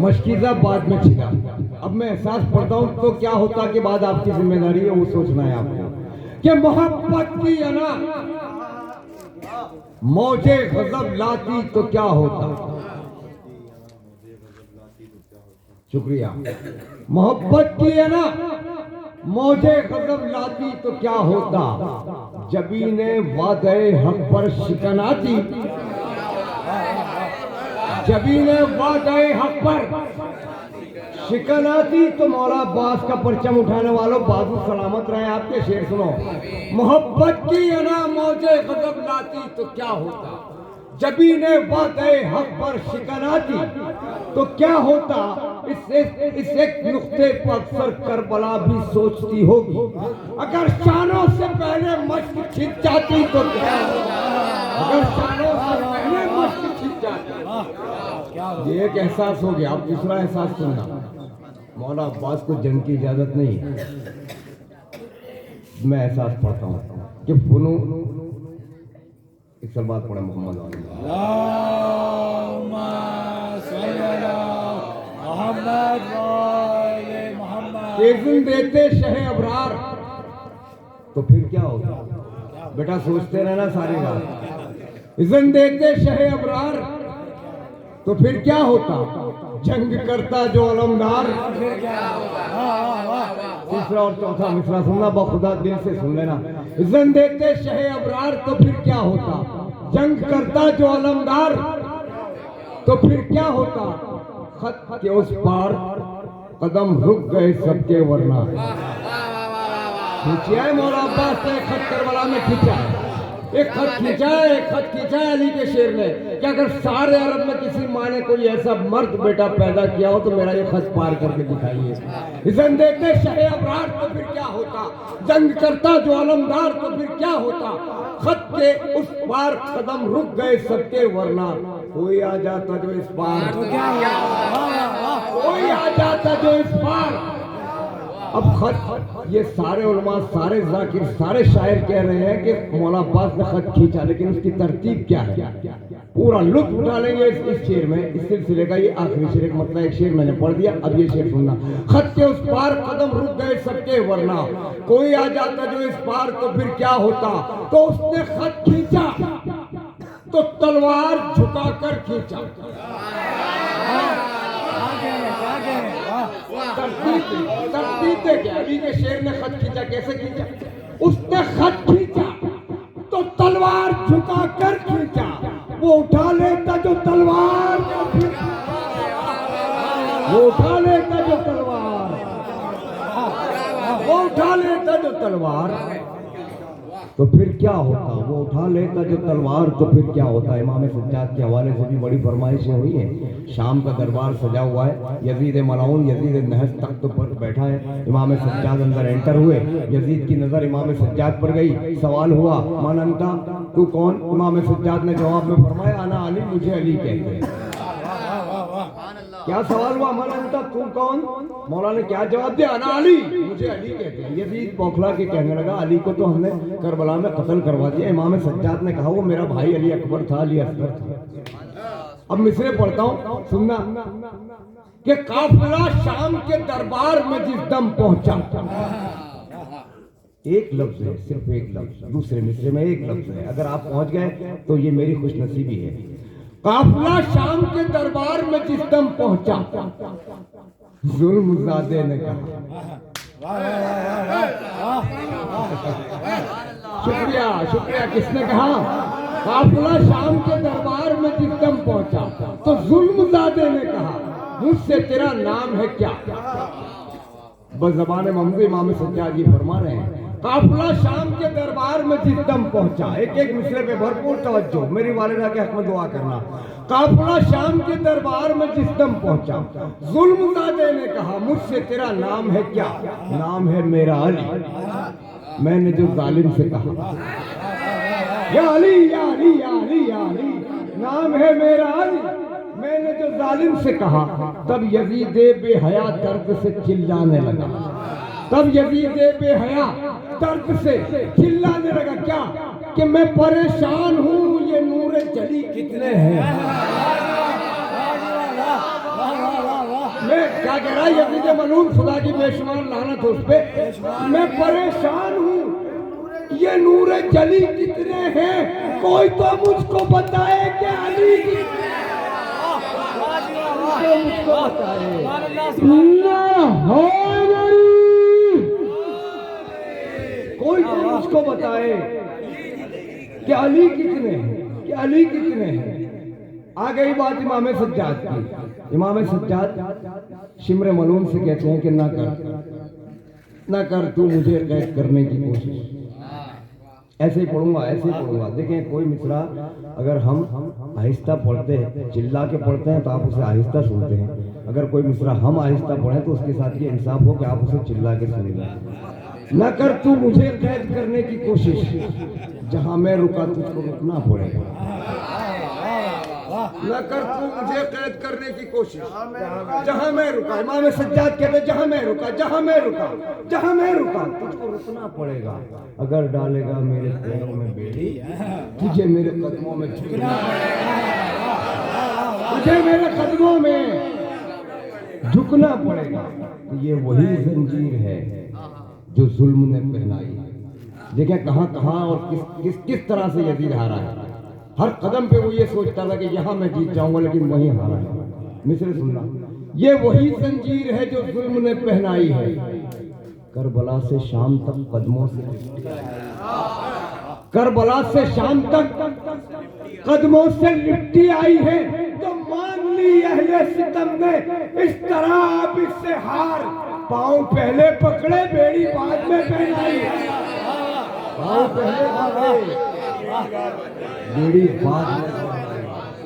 मशकीज़ा बाद में छिला। अब मैं एहसास पढ़ता हूँ तो क्या होता कि बाद आपकी जिम्मेदारी है वो सोचना है आपको कि मोहब्बत की अना मौजे गजब लाती तो क्या होता। शुक्रिया। मोहब्बत की अना मौजे गजब लाती तो क्या होता, जबी ने वादे हक पर शिकन आती, जबी ने वादे हक पर शिकन आती। तो मौला अब्बास का परचम उठाने वालों बाजू सलामत रहे। आपके शेर सुनो। मोहब्बत की अना मौजे गजब लाती तो क्या होता, जबी ने वादे हक पर शिकन आती तो क्या होता। इस एक नुक्ते पर अक्सर करबला भी सोचती होगी, अगर शानों से पहले मश्क छिप जाती तो क्या होता, अगर शानों से पहले मश्क छिप जाती। ये एक एहसास हो गया। अब दूसरा एहसास सुनना। मौला अब्बास को जंग की इजाजत नहीं है। मैं एहसास पढ़ता हूँ कि फुनू एक सलवात पढ़े मोहम्मद इज़्न देते शहे अबरार तो फिर क्या होता। बेटा सोचते रहना सारी रात। इज़्न देते शहे अबरार तो फिर क्या होता, जंग करता जो अलमदार। तीसरा और चौथा मिसरा सुनना, बखुदा दिल से सुन लेना। इज़्न देते शहे अबरार तो फिर क्या होता, जंग करता जो अलमदार तो फिर क्या होता। खत के उस पार कदम रुक गए सबके वरना। खींचा है मौला अब्बास ने खत करबला में खींचा है। एक खत खींचा है, एक खत खींचा है अली के शेर ने कि अगर सारे अरब में किसी माँ ने कोई ऐसा मर्द बेटा पैदा किया हो तो मेरा ये खत पार करके दिखाइए। इज़्न देते शहे अबरार तो फिर क्या होता, जंग करता जो अलमदार तो फिर क्या होता। खत के उस पार कदम रुक गए सबके वरना कोई आ जाता जो इस पार तो क्या, कोई आ जाता जो इस पार। अब खत ये सारे उलमा, सारे जाकिर, सारे शायर कह रहे हैं कि मौला अब्बास ने खत खींचा, लेकिन उसकी तरतीब क्या है पूरा लुत्फ उठा लेंगे इस शेर में। इस सिलसिले का ये आखिरी शेर, मतलब एक शेर मैंने पढ़ दिया, अब ये शेर सुनना। खत के उस पार कदम रुक गए सबके वरना कोई आ जाता जो इस पार तो फिर क्या होता। तो उसने खत खींचा तो तलवार झुकाकर खींचा। तरतीब क्या, अली के शेर ने खत खींचा, कैसे खींचा। उसने खत खींचा तो तलवार झुकाकर खींचा। वो उठा लेता जो तलवार, वो उठा लेता जो तलवार, वो उठा लेता जो तलवार तो फिर क्या होता। वो उठा लेता जो तलवार तो फिर क्या होता। इमाम सज्जाद के हवाले से भी बड़ी फरमाइशें हुई हैं। शाम का दरबार सजा हुआ है, यजीद मलाउन यजीद नहस तख्त पर बैठा है। इमाम सज्जाद अंदर एंटर हुए, यजीद की नजर इमाम सज्जाद पर गई। सवाल हुआ, मन अंता, तू कौन। इमाम सज्जाद ने जवाब में फरमाया, आना अली, मुझे अली कहते हैं। क्या सवाल हुआ, मन अंता, तू कौन। मौला ने क्या जवाब दिया, आना अली, मुझे अली कहते हैं। यजीद बौखला के कहने लगा, अली को तो हमने करबला में कत्ल करवा दिया। इमाम सज्जाद ने कहा, वो मेरा भाई अली अकबर था, अली असगर था। अब मिसरे पढ़ता हूं, सुनना कि काफिला शाम के दरबार में जिस दम पहुंचा, एक लफ्ज है, सिर्फ एक लफ्ज, दूसरे मिसरे में एक लफ्ज है। अगर आप पहुंच गए तो ये मेरी खुशनसीबी है। काफिला शाम के दरबार में जिस दम पहुंचा, जुल्मज़ादे ने कहा। शुक्रिया, शुक्रिया। किसने कहा, काफिला शाम के दरबार में जिस दम पहुंचा तो जुल्मज़ादे ने कहा, मुझसे तेरा नाम है क्या। बस ज़बान ममज़ी इमाम सज्जाद जी फरमा रहे हैं, काफिला शाम के दरबार में जिस दम पहुंचा। एक एक मिसरे पे भरपूर तवज्जो, मेरी वालिदा के हक में दुआ करना। काफिला शाम के दरबार में जिस दम पहुंचा, जुल्मज़ादे ने कहा, मुझसे तेरा नाम है क्या। नाम है मेरा अली। मैंने जो जालिम से कहा, या अली या अली या अली या अली, नाम है मेरा अली। मैंने जो जालिम से कहा, तब यजीद बेहया दर्द से चिल्लाने लगा। तब यजीद बेहया दर्द से चिल्लाने लगा, क्या कि मैं परेशान हूँ, ये नूरे जली कितने हैं। क्या कह रहा है यजीद मलून, खुदा की बेशुमार लानत उस पे। मैं परेशान हूँ, ये नूर जली कितने हैं, कोई तो मुझको बताए कि अली कितने हैं, मुझको बताए। कोई तो मुझको बताए कि अली कितने हैं, कि अली कितने हैं। आ गई बात इमाम सज्जाद की। इमाम सज्जाद शिमर मलून से कहते हैं कि ना कर तू मुझे कैद करने की कोशिश। ऐसे ही पढ़ूंगा, ऐसे ही पढ़ूंगा। देखें कोई मिसरा अगर हम आहिस्ता पढ़ते हैं, चिल्ला के पढ़ते हैं तो आप उसे आहिस्ता सुनते हैं। अगर कोई मिसरा हम आहिस्ता पढ़ें तो उसके साथ ये इंसाफ हो कि आप उसे चिल्ला के सुनेंगे। न कर तू मुझे कैद करने की कोशिश, जहां मैं रुका तुझको रुकना पड़ेगा। न कर तू मुझे कैद करने की कोशिश, जहां मैं रुका। इमाम सज्जाद कहते जहां मैं रुका, जहां मैं रुका, जहां मैं रुका तुझको रुकना पड़ेगा। अगर डालेगा मेरे पैरों में बेड़ी, तुझे मेरे कदमों में झुकना पड़ेगा, तुझे मेरे कदमों में झुकना पड़ेगा। तो ये वही जंजीर है जो जुल्म ने पहनाई है। देखें कहां कहां और किस तरह से यजीद हारा है। हर कदम पे वो ये सोचता था कि यहाँ मैं जीत जाऊंगा, लेकिन वहीं हारा है। मिसरे सुनना, ये वही जंजीर है जो जुल्म ने पहनाई है। करबला से शाम तक कदमों से, करबला से शाम तक कदमों से लिपटी आई है। तो मान ली अहले सितम ने इस तरह अब इससे हार, पांव पहले पकड़े बेड़ी बाद में पहनाई। पांव पहले पकड़े बेड़ी बाद में,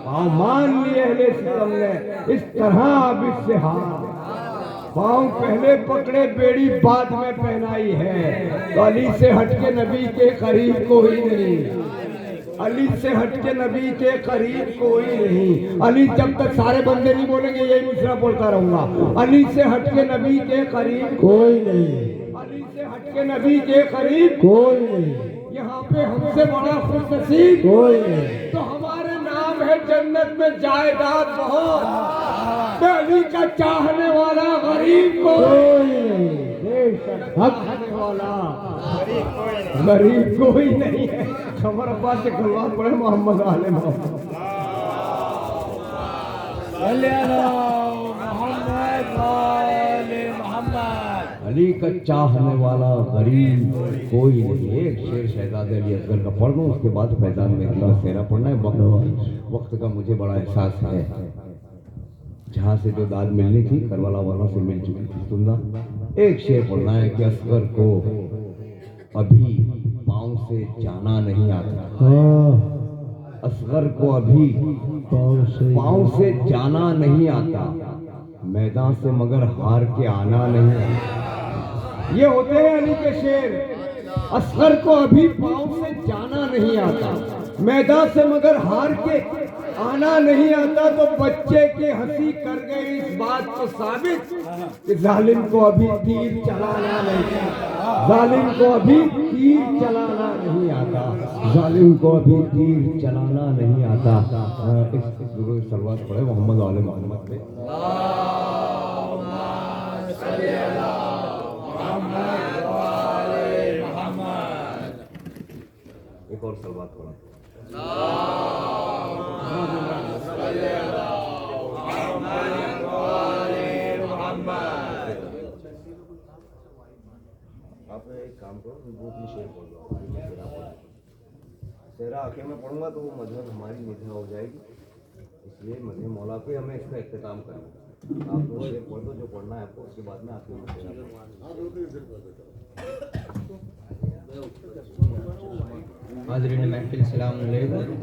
पांव मान लिए अहले सितम ने इस तरह अब इससे हार, पांव पहले पकड़े बेड़ी बाद में पहनाई है। तो अली से हटके नबी के करीब कोई नहीं, अली से हटके नबी के करीब कोई नहीं। अली जब तक सारे बंदे नहीं बोलेंगे यही मिसरा बोलता रहूंगा। अली से हटके नबी के करीब कोई नहीं, अली से हटके नबी के करीब कोई नहीं। यहाँ पे हमसे बड़ा खुश नसीब कोई नहीं। तो हमारे नाम है जन्नत में जायदाद बहुत, अली का चाहने वाला गरीब कोई नहीं, हक खाने वाला गरीब कोई नहीं है। खबर अब्बास से खुलवा पड़े मोहम्मद आले मोहम्मद। अली का चाहने वाला गरीब कोई नहीं। एक शेर शहजादे अली असगर का पढ़ दूं, उसके बाद फैजान में का सेरा पढ़ना है। वक्त का मुझे बड़ा एहसास है, जहाँ से जो दाद मिलनी थी करबला वालों से मिल चुकी थी। सुनना, एक शेर पढ़ना है कि असगर को अभी पाँव से जाना नहीं आता। असगर को अभी पाँव से जाना नहीं आता, मैदान से मगर हार के आना नहीं आता। ये होते हैं अली के शेर। असगर को अभी पाँव से जाना नहीं आता, मैदान से मगर हार के आना नहीं आता। तो बच्चे की हंसी कर गई इस बात को साबित कि जालिम को अभी तीर चलाना नहीं, जालिम को अभी तीर चलाना नहीं आता, जालिम को अभी तीर चलाना नहीं आता। इस गुरु सलवात पढ़े मोहम्मद आले मोहम्मद पे। एक और सलवात पढ़ा। आप एक काम करो, वो अपनी शेर पढ़ लो। शेरा आखिर में पढ़ूंगा तो वो मजहब हमारी निधा हो जाएगी, इसलिए मजहब मौला पे हमें इसका इख्तिताम करना। आप वो शेर पढ़ दो जो पढ़ना है आपको, उसके बाद में आखिर में हाज़रीन महफिल सलाम अलैकुम।